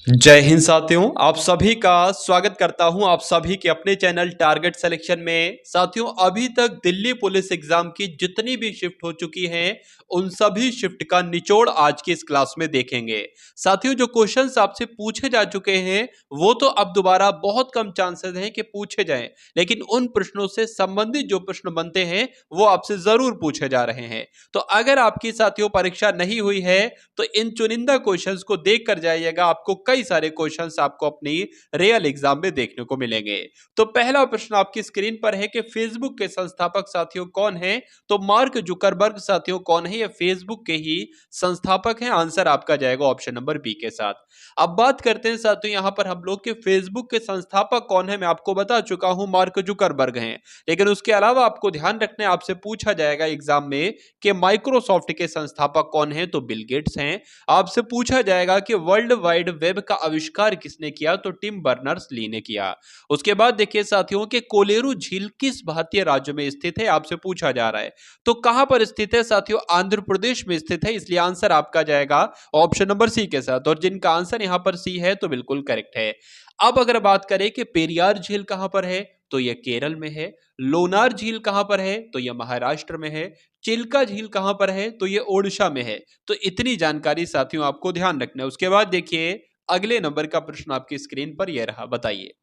जय हिंद साथियों, आप सभी का स्वागत करता हूं आप सभी के अपने चैनल टारगेट सिलेक्शन में। साथियों, अभी तक दिल्ली पुलिस एग्जाम की जितनी भी शिफ्ट हो चुकी हैं उन सभी शिफ्ट का निचोड़ आज की इस क्लास में देखेंगे। साथियों, जो क्वेश्चंस आपसे पूछे जा चुके हैं वो तो अब दोबारा बहुत कम चांसेस हैं कि पूछे जाएं, लेकिन उन प्रश्नों से संबंधित जो प्रश्न बनते हैं वो आपसे जरूर पूछे जा रहे हैं। तो अगर आपकी साथियों परीक्षा नहीं हुई है तो इन चुनिंदा क्वेश्चंस को देख कर जाइएगा, आपको कई सारे क्वेश्चंस आपको अपनी रियल एग्जाम में देखने को मिलेंगे। तो पहला प्रश्न आपकी स्क्रीन पर है कि फेसबुक के संस्थापक साथियों कौन है। तो मार्क जुकरबर्ग साथियों कौन है, ये फेसबुक के ही संस्थापक हैं। आंसर आपका जाएगा ऑप्शन नंबर बी के साथ। अब बात करते हैं साथियों यहां पर हम लोग के फेसबुक के संस्थापक कौन है। मैं आपको बता चुका हूं मार्क जुकरबर्ग हैं, लेकिन उसके अलावा आपको ध्यान रखना है, आपसे पूछा जाएगा एग्जाम में कि माइक्रोसॉफ्ट के संस्थापक कौन है, तो बिल गेट्स हैं। आपसे पूछा जाएगा कि वर्ल्ड वाइड वेब का आविष्कार किसने किया, तो टिम बर्नर्स ली ने किया। उसके बाद देखिए साथियों कि कोलेरू झील किस भारतीय राज्य में स्थित है, आपसे पूछा जा रहा है। तो कहां पर स्थित है साथियों, आंध्र प्रदेश में स्थित है, इसलिए आंसर आपका जाएगा ऑप्शन नंबर सी के साथ। और जिनका आंसर यहां पर सी है तो बिल्कुल करेक्ट है। अब अगर बात करें कि पेरियार झील कहां पर है, तो यह केरल में है। लोनार झील कहां पर है, तो यह महाराष्ट्र में है। चिल्का झील कहां पर है, तो यह ओडिशा में है। तो इतनी जानकारी साथियों आपको ध्यान रखना है। उसके बाद देखिए अगले नंबर का प्रश्न आपकी स्क्रीन पर यह रहा, बताइए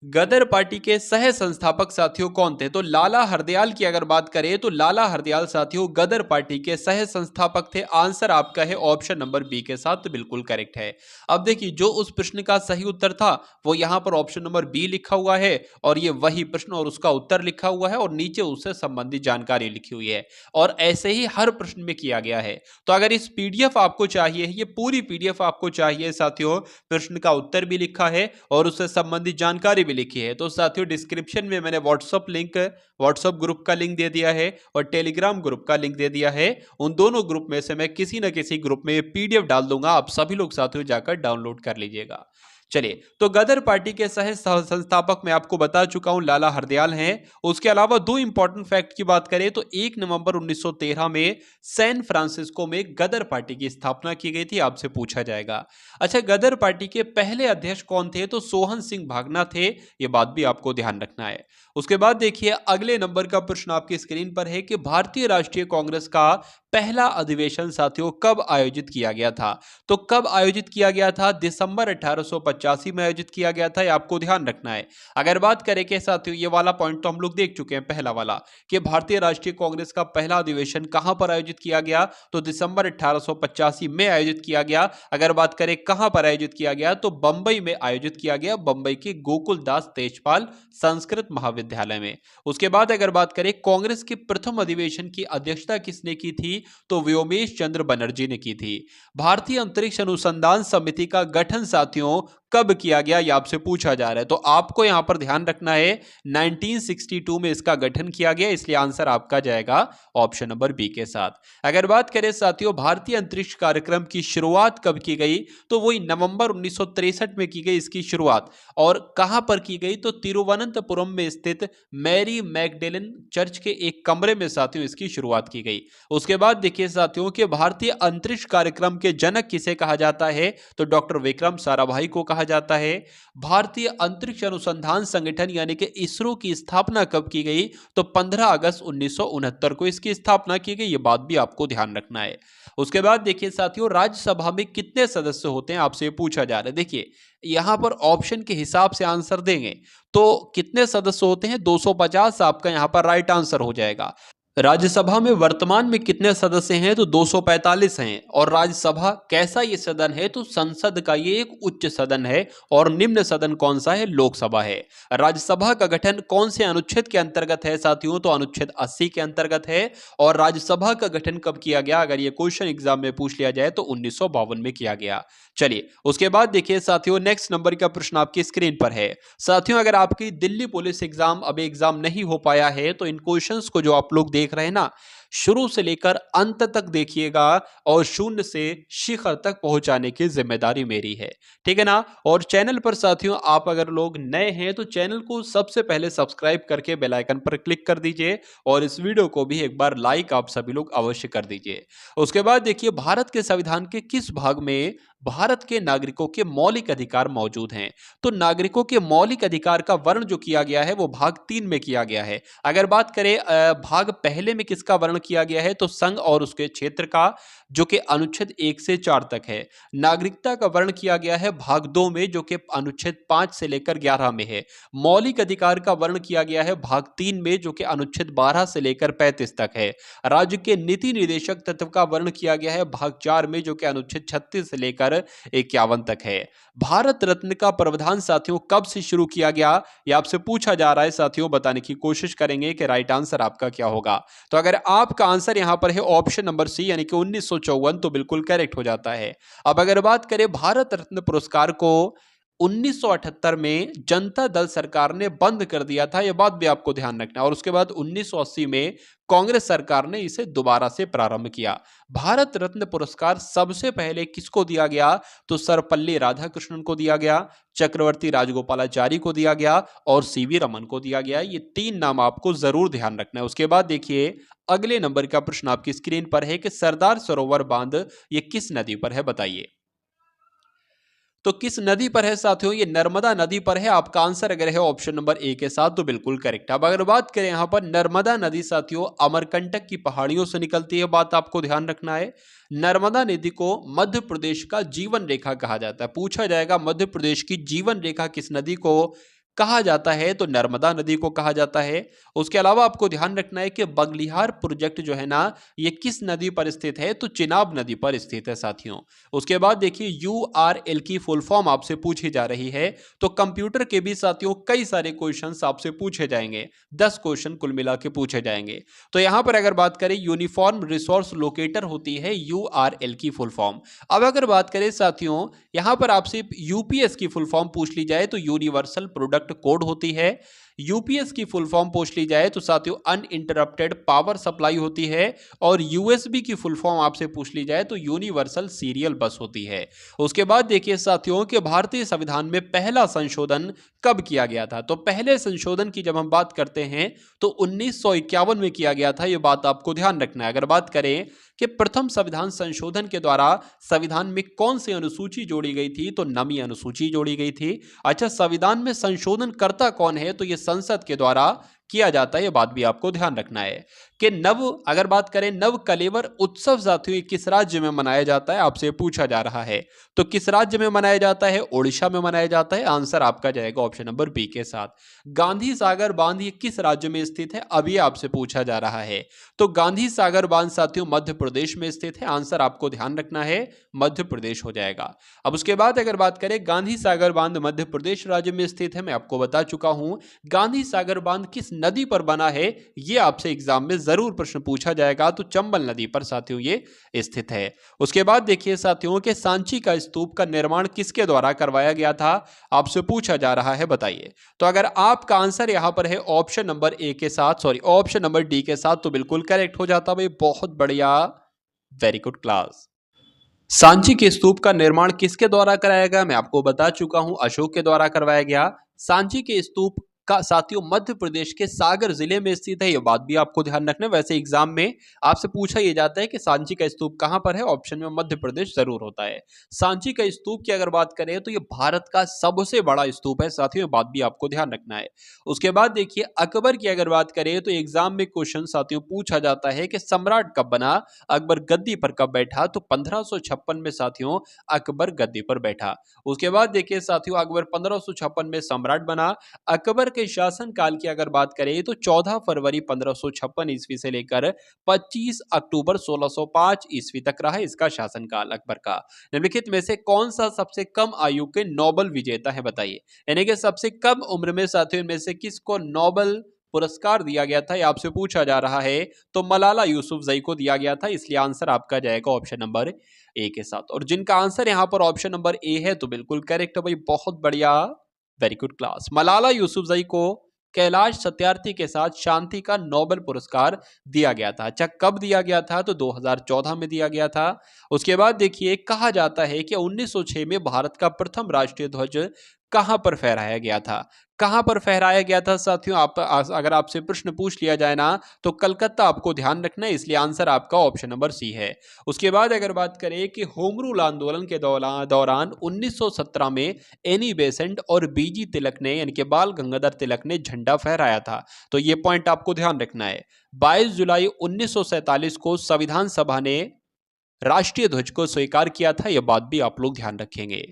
गदर पार्टी के सह संस्थापक साथियों कौन थे। तो लाला हरदयाल की अगर बात करें तो लाला हरदयाल साथियों गदर पार्टी के सह संस्थापक थे। आंसर आपका है ऑप्शन नंबर बी के साथ, तो बिल्कुल करेक्ट है। अब देखिए जो उस प्रश्न का सही उत्तर था वो यहां पर ऑप्शन नंबर बी लिखा हुआ है, और ये वही प्रश्न और उसका उत्तर लिखा हुआ है, और नीचे उससे संबंधित जानकारी लिखी हुई है। और ऐसे ही हर प्रश्न में किया गया है। तो अगर इस पीडीएफ आपको चाहिए, ये पूरी पीडीएफ आपको चाहिए साथियों, प्रश्न का उत्तर भी लिखा है और उससे संबंधित जानकारी भी लिखी है, तो साथियों डिस्क्रिप्शन में मैंने व्हाट्सएप ग्रुप का लिंक दे दिया है और टेलीग्राम ग्रुप का लिंक दे दिया है। उन दोनों ग्रुप में से मैं किसी न किसी ग्रुप में पीडीएफ डाल दूंगा, आप सभी लोग साथियों जाकर डाउनलोड कर लीजिएगा। चलिए, तो गदर पार्टी के सह संस्थापक मैं आपको बता चुका हूं लाला हरदयाल हैं। उसके अलावा दो इंपॉर्टेंट फैक्ट की बात करें तो 1 नवंबर 1913 में सैन फ्रांसिस्को में गदर पार्टी की स्थापना की गई थी, आपसे पूछा जाएगा। अच्छा, गदर पार्टी के पहले अध्यक्ष कौन थे, तो सोहन सिंह भागना थे, ये बात भी आपको ध्यान रखना है। उसके बाद देखिए अगले नंबर का प्रश्न आपकी स्क्रीन पर है कि भारतीय राष्ट्रीय कांग्रेस का पहला अधिवेशन साथियों कब आयोजित किया गया था। तो कब आयोजित किया गया था, दिसंबर 1885 में आयोजित किया गया था, ये आपको ध्यान रखना है। अगर बात करें कि साथियों ये वाला पॉइंट तो हम लोग देख चुके हैं, पहला वाला कि भारतीय राष्ट्रीय कांग्रेस का पहला अधिवेशन कहां पर आयोजित किया गया, तो दिसंबर 1885 में आयोजित किया गया। अगर बात करें कहां पर आयोजित किया गया, तो बंबई में आयोजित किया गया, बंबई के गोकुलदास तेजपाल संस्कृत महाविद्यालय में। उसके बाद अगर बात करें कांग्रेस के प्रथम अधिवेशन की अध्यक्षता किसने की थी, तो व्योमेश चंद्र बनर्जी ने की थी। भारतीय अंतरिक्ष अनुसंधान समिति का गठन साथियों कब किया गया, यह आपसे पूछा जा रहा है। तो आपको यहां पर ध्यान रखना है 1962 में इसका गठन किया गया, इसलिए आंसर आपका जाएगा ऑप्शन नंबर बी के साथ। अगर बात करें साथियों भारतीय अंतरिक्ष कार्यक्रम की शुरुआत कब की गई, तो वही नवंबर 1963 में की गई इसकी शुरुआत। और कहां पर की गई, तो तिरुवनंतपुरम में स्थित मैरी मैगडेलन चर्च के एक कमरे में साथियों इसकी शुरुआत की गई। उसके बाद देखिए साथियों कि भारतीय अंतरिक्ष कार्यक्रम के जनक किसे कहा जाता है, तो डॉक्टर विक्रम साराभाई को कहा जाता है। भारतीय अंतरिक्ष अनुसंधान संगठन यानी कि इसरो की स्थापना कब की गई, तो 15 अगस्त 1969 को इसकी स्थापना की गई, ये बात भी आपको ध्यान रखना है। उसके बाद देखिए साथियों राज्यसभा में कितने सदस्य होते हैं, आपसे पूछा जा रहा है। देखिए यहां पर ऑप्शन के हिसाब से आंसर देंगे तो कितने सदस्य होते हैं, 250 आपका यहां पर राइट आंसर हो जाएगा। राज्यसभा में वर्तमान में कितने सदस्य हैं, तो 245 हैं। और राज्यसभा कैसा ये सदन है, तो संसद का ये एक उच्च सदन है। और निम्न सदन कौन सा है, लोकसभा है। राज्यसभा का गठन कौन से अनुच्छेद के अंतर्गत है साथियों, तो अनुच्छेद 80 के अंतर्गत है। और राज्यसभा का गठन कब किया गया, अगर ये क्वेश्चन एग्जाम में पूछ लिया जाए तो 1952 में किया गया। चलिए उसके बाद देखिए साथियों नेक्स्ट नंबर का प्रश्न आपकी स्क्रीन पर है। साथियों अगर आपकी दिल्ली पुलिस एग्जाम अभी एग्जाम नहीं हो पाया है तो इन क्वेश्चंस को जो आप लोग देख रहे हैं ना, शुरू से लेकर अंत तक देखिएगा और शून्य से शिखर तक पहुंचाने की जिम्मेदारी मेरी है। ठीक है ना? और चैनल पर साथियों आप अगर लोग नए हैं तो चैनल को सबसे पहले सब्सक्राइब करके बेल आइकन पर क्लिक कर दीजिए और इस वीडियो को भी एक बार लाइक आप सभी लोग अवश्य कर दीजिए। उसके बाद देखिए भारत के संविधान के किस भाग में भारत के नागरिकों के मौलिक अधिकार मौजूद हैं? तो नागरिकों के मौलिक अधिकार का वर्ण जो किया गया है वो भाग 3 में किया गया है। अगर बात करें भाग पहले में किसका वर्ण किया गया है तो संघ और उसके क्षेत्र का, जो कि अनुच्छेद 1 से 4 तक है। नागरिकता का वर्ण किया गया है भाग 2 में, जो कि अनुच्छेद 5 से लेकर 11 में है। मौलिक अधिकार का वर्ण किया गया है भाग 3 में, जो कि अनुच्छेद 12 से लेकर 35 तक है। राज्य के नीति निर्देशक तत्व का वर्ण किया गया है भाग 4 में, जो कि अनुच्छेद 36 से लेकर 51 तक है। भारत रत्न का प्रावधान साथियों कब से शुरू किया गया, यह आपसे पूछा जा रहा है साथियों। बताने की कोशिश करेंगे कि राइट आंसर आपका क्या होगा। तो अगर आपका आंसर यहां पर है ऑप्शन नंबर सी यानी कि 1954, तो बिल्कुल करेक्ट हो जाता है। अब अगर बात करें भारत रत्न पुरस्कार को 1978 में जनता दल सरकार ने बंद कर दिया था, यह बात भी आपको ध्यान रखना है। और उसके बाद 1980 में कांग्रेस सरकार ने इसे दोबारा से प्रारंभ किया। भारत रत्न पुरस्कार सबसे पहले किसको दिया गया तो सर्वपल्ली राधाकृष्णन को दिया गया, चक्रवर्ती राजगोपालाचारी को दिया गया और सीवी रमन को दिया गया। ये 3 नाम आपको जरूर ध्यान रखना है। उसके बाद देखिए अगले नंबर का प्रश्न आपकी स्क्रीन पर है कि सरदार सरोवर बांध ये किस नदी पर है, बताइए। तो किस नदी पर है साथियों, ये नर्मदा नदी पर है। आपका आंसर अगर है ऑप्शन नंबर ए के साथ तो बिल्कुल करेक्ट है। अब अगर बात करें यहां पर नर्मदा नदी साथियों अमरकंटक की पहाड़ियों से निकलती है, बात आपको ध्यान रखना है। नर्मदा नदी को मध्य प्रदेश का जीवन रेखा कहा जाता है। पूछा जाएगा मध्य प्रदेश की जीवन रेखा किस नदी को कहा जाता है तो नर्मदा नदी को कहा जाता है। उसके अलावा आपको ध्यान रखना है कि बगलिहार प्रोजेक्ट जो है ना ये किस नदी पर स्थित है तो चिनाब नदी पर स्थित है साथियों। उसके बाद देखिए यूआरएल की फुल फॉर्म आपसे पूछी जा रही है। तो कंप्यूटर के भी साथियों कई सारे क्वेश्चंस आपसे पूछे जाएंगे, 10 क्वेश्चन कुल मिला के पूछे जाएंगे। तो यहां पर अगर बात करें यूनिफॉर्म रिसोर्स लोकेटर होती है यूआरएल की फुल फॉर्म। अब अगर बात करें साथियों यहां पर आपसे यूपीएस की फुल फॉर्म पूछ ली जाए तो यूनिवर्सल प्रोडक्ट कोड होती है। यूपीएस की फुल फॉर्म पूछ ली जाए तो साथियों अनइंटरप्टेड पावर सप्लाई होती है। और यूएसबी की फुल फॉर्म आपसे पूछ ली जाए तो यूनिवर्सल सीरियल बस होती है। उसके बाद देखिए साथियों कि भारतीय संविधान में पहला संशोधन कब किया गया था। तो पहले संशोधन की जब हम बात करते हैं तो 1951 में किया गया था, यह बात आपको ध्यान रखना है। अगर बात करें कि प्रथम संविधान संशोधन के द्वारा संविधान में कौन सी अनुसूची जोड़ी गई थी तो नवीं अनुसूची जोड़ी गई थी। अच्छा, संविधान में संशोधन करता कौन है तो यह संसद के द्वारा किया जाता है, यह बात भी आपको ध्यान रखना है। कि अगर बात करें नव कलेवर उत्सव साथियों किस राज्य में मनाया जाता है, आपसे पूछा जा रहा है। तो किस राज्य में मनाया जाता है, ओडिशा में मनाया जाता है। आंसर आपका जाएगा ऑप्शन नंबर बी के साथ। गांधी सागर बांध ये किस राज्य में स्थित है, अभी आपसे पूछा जा रहा है। तो गांधी सागर बांध साथियों मध्य प्रदेश में स्थित है। आंसर आपको ध्यान रखना है, मध्य प्रदेश हो जाएगा। अब उसके बाद अगर बात करें गांधी सागर बांध मध्य प्रदेश राज्य में स्थित है, मैं आपको बता चुका हूं। गांधी सागर बांध किस नदी पर बना है यह आपसे एग्जाम में जरूर प्रश्न पूछा जाएगा, तो चंबल नदी पर साथियों ये स्थित है। उसके बाद देखिए साथियों के सांची का स्तूप का निर्माण किसके द्वारा करवाया गया था, आपसे पूछा जा रहा है, बताइए। तो अगर आपका आंसर यहां पर है ऑप्शन नंबर ए के साथ, सॉरी ऑप्शन नंबर डी के साथ, तो बिल्कुल करेक्ट हो जाता भाई। बहुत बढ़िया, वेरी गुड क्लास। सांची के स्तूप का निर्माण किसके द्वारा कराया गया, मैं आपको बता चुका हूं, अशोक के द्वारा करवाया गया। सांची के स्तूप का साथियों मध्य प्रदेश के सागर जिले में स्थित है, यह बात भी आपको ध्यान रखना है। वैसे एग्जाम में आपसे पूछा यह जाता है कि सांची का स्तूप कहां पर है, ऑप्शन में मध्य प्रदेश जरूर होता है। सांची का स्तूप की अगर बात करें तो यह भारत का सबसे बड़ा स्तूप है साथियों, यह बात भी आपको ध्यान रखना है। उसके बाद देखिए अकबर की अगर बात करें तो एग्जाम में क्वेश्चन साथियों पूछा जाता है कि सम्राट कब बना, अकबर गद्दी पर कब बैठा, तो 1556 में साथियों अकबर गद्दी पर बैठा। उसके बाद देखिए साथियों अकबर 1556 में सम्राट बना। अकबर के शासन काल की अगर बात करें तो 14 फरवरी 1556 ईस्वी से लेकर 25 अक्टूबर 1605 ईस्वी तक रहा इसका शासनकाल अकबर का। निम्नलिखित में से कौन सा सबसे कम आयु के नोबेल विजेता है, बताइए। यानी कि सबसे कम उम्र में साथियों में से किसको नोबेल पुरस्कार दिया गया था, यह आपसे पूछा जा रहा है। तो मलाला यूसुफजई को दिया गया था, इसलिए आंसर आपका जाएगा ऑप्शन नंबर ए के साथ। और जिनका आंसर यहां पर ऑप्शन नंबर ए है तो बिल्कुल करेक्ट है भाई, बहुत बढ़िया, very good class. Malala Yousafzai को कैलाश सत्यार्थी के साथ शांति का नोबेल पुरस्कार दिया गया था। अच्छा, कब दिया गया था? तो 2014 में दिया गया था। उसके बाद देखिए, कहा जाता है कि 1906 में भारत का प्रथम राष्ट्रीय ध्वज कहां पर फहराया गया था? कहां पर फहराया गया था साथियों? अगर आपसे प्रश्न पूछ लिया जाए ना, तो कलकत्ता आपको ध्यान रखना है, इसलिए आंसर आपका ऑप्शन नंबर सी है। उसके बाद अगर बात करें कि होम रूल आंदोलन के दौरान 1917 में एनी बेसेंट और बीजी तिलक ने, यानी कि बाल गंगाधर तिलक ने झंडा फहराया था। तो ये पॉइंट आपको ध्यान रखना है। 22 जुलाई 1947 को संविधान सभा ने राष्ट्रीय ध्वज को स्वीकार किया था, यह बात भी आप लोग ध्यान रखेंगे।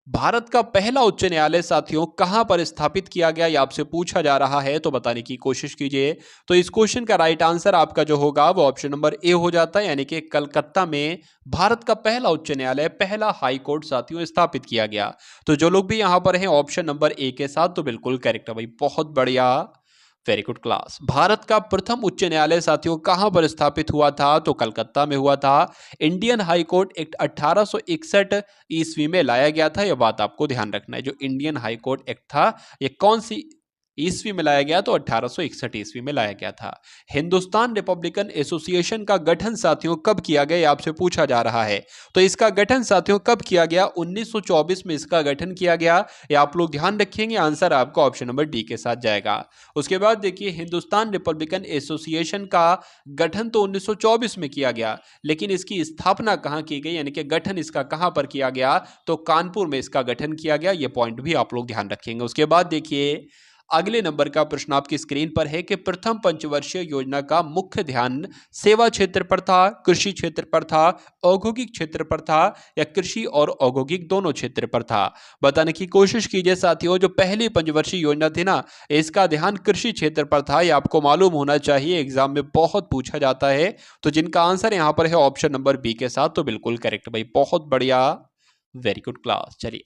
भारत का पहला उच्च न्यायालय साथियों कहां पर स्थापित किया गया, यह आपसे पूछा जा रहा है, तो बताने की कोशिश कीजिए। तो इस क्वेश्चन का राइट आंसर आपका जो होगा वो ऑप्शन नंबर ए हो जाता है, यानी कि कलकत्ता में भारत का पहला उच्च न्यायालय, पहला हाई कोर्ट साथियों स्थापित किया गया। तो जो लोग भी यहां पर हैं ऑप्शन नंबर ए के साथ, तो बिल्कुल करेक्ट है भाई, बहुत बढ़िया, वेरी गुड क्लास। भारत का प्रथम उच्च न्यायालय साथियों कहां पर स्थापित हुआ था? तो कलकत्ता में हुआ था। इंडियन हाई कोर्ट एक्ट 1861 ईस्वी में लाया गया था, यह बात आपको ध्यान रखना है। जो इंडियन हाई कोर्ट एक्ट था, यह कौन सी ईस्वी में लाया गया? तो 1861 ईस्वी में लाया गया था। हिंदुस्तान रिपब्लिकन एसोसिएशन का गठन साथियों कब किया गया, यह आपसे पूछा जा रहा है। तो इसका गठन साथियों कब किया गया? 1924 में इसका गठन किया गया, यह आप लोग ध्यान रखेंगे। आंसर आपका ऑप्शन नंबर डी के साथ जाएगा। उसके बाद देखिए, हिंदुस्तान रिपब्लिकन एसोसिएशन का गठन तो 1924 में किया गया, लेकिन इसकी स्थापना कहां की गई, यानी कि गठन इसका कहां पर किया गया? तो कानपुर में इसका गठन किया गया, यह पॉइंट भी आप लोग ध्यान रखेंगे। उसके बाद देखिए, अगले नंबर का प्रश्न आपकी स्क्रीन पर है कि प्रथम पंचवर्षीय योजना का मुख्य ध्यान सेवा क्षेत्र पर था, कृषि क्षेत्र पर था, औद्योगिक क्षेत्र पर था, या कृषि और औद्योगिक दोनों क्षेत्र पर था? बताने की कोशिश कीजिए साथियों। जो पहली पंचवर्षीय योजना थी ना, इसका ध्यान कृषि क्षेत्र पर था, यह आपको मालूम होना चाहिए, एग्जाम में बहुत पूछा जाता है। तो जिनका आंसर यहां पर है ऑप्शन नंबर बी के साथ, तो बिल्कुल करेक्ट भाई, बहुत बढ़िया, वेरी गुड क्लास। चलिए,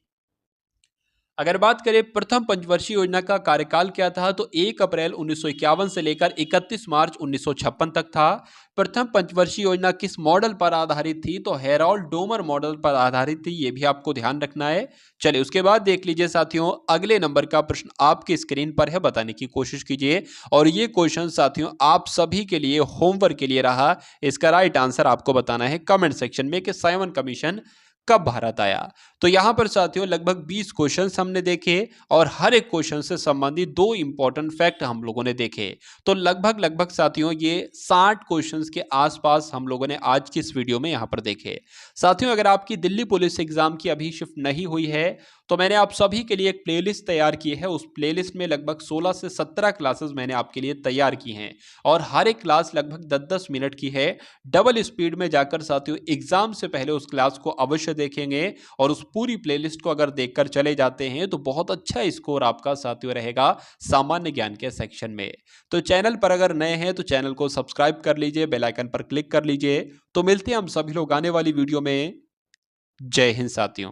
अगर बात करें प्रथम पंचवर्षीय योजना का कार्यकाल क्या था, तो 1 अप्रैल 1951 से लेकर 31 मार्च 1956 तक था। प्रथम पंचवर्षीय योजना किस मॉडल पर आधारित थी? तो हेरोल्ड डोमर मॉडल पर आधारित थी, यह भी आपको ध्यान रखना है। चलिए, उसके बाद देख लीजिए साथियों, अगले नंबर का प्रश्न आपकी स्क्रीन पर है, बताने की कोशिश कीजिए। और ये क्वेश्चन साथियों आप सभी के लिए होमवर्क के लिए रहा। इसका राइट आंसर आपको बताना है कमेंट सेक्शन में कि साइमन कमीशन कब भारत आया। तो यहां पर साथियों लगभग 20 क्वेश्चंस हमने देखे, और हर एक क्वेश्चन से संबंधित 2 इंपॉर्टेंट फैक्ट हम लोगों ने देखे। तो लगभग साथियों ये 60 क्वेश्चंस के आसपास हम लोगों ने आज की इस वीडियो में यहां पर देखे। साथियों, अगर आपकी दिल्ली पुलिस एग्जाम की अभी शिफ्ट नहीं हुई है, तो मैंने आप सभी के लिए एक प्लेलिस्ट तैयार की है। उस प्लेलिस्ट में लगभग 16 से 17 क्लासेस मैंने आपके लिए तैयार की हैं, और हर एक क्लास लगभग 10-10 मिनट की है। डबल स्पीड में जाकर साथियों एग्जाम से पहले उस क्लास को अवश्य देखेंगे, और उस पूरी प्लेलिस्ट को अगर देखकर चले जाते हैं तो बहुत अच्छा स्कोर आपका साथियों रहेगा सामान्य ज्ञान के सेक्शन में। तो चैनल पर अगर नए हैं तो चैनल को सब्सक्राइब कर लीजिए, बेल आइकन पर क्लिक कर लीजिए। तो मिलते हैं हम सभी लोग आने वाली वीडियो में। जय हिंद साथियों।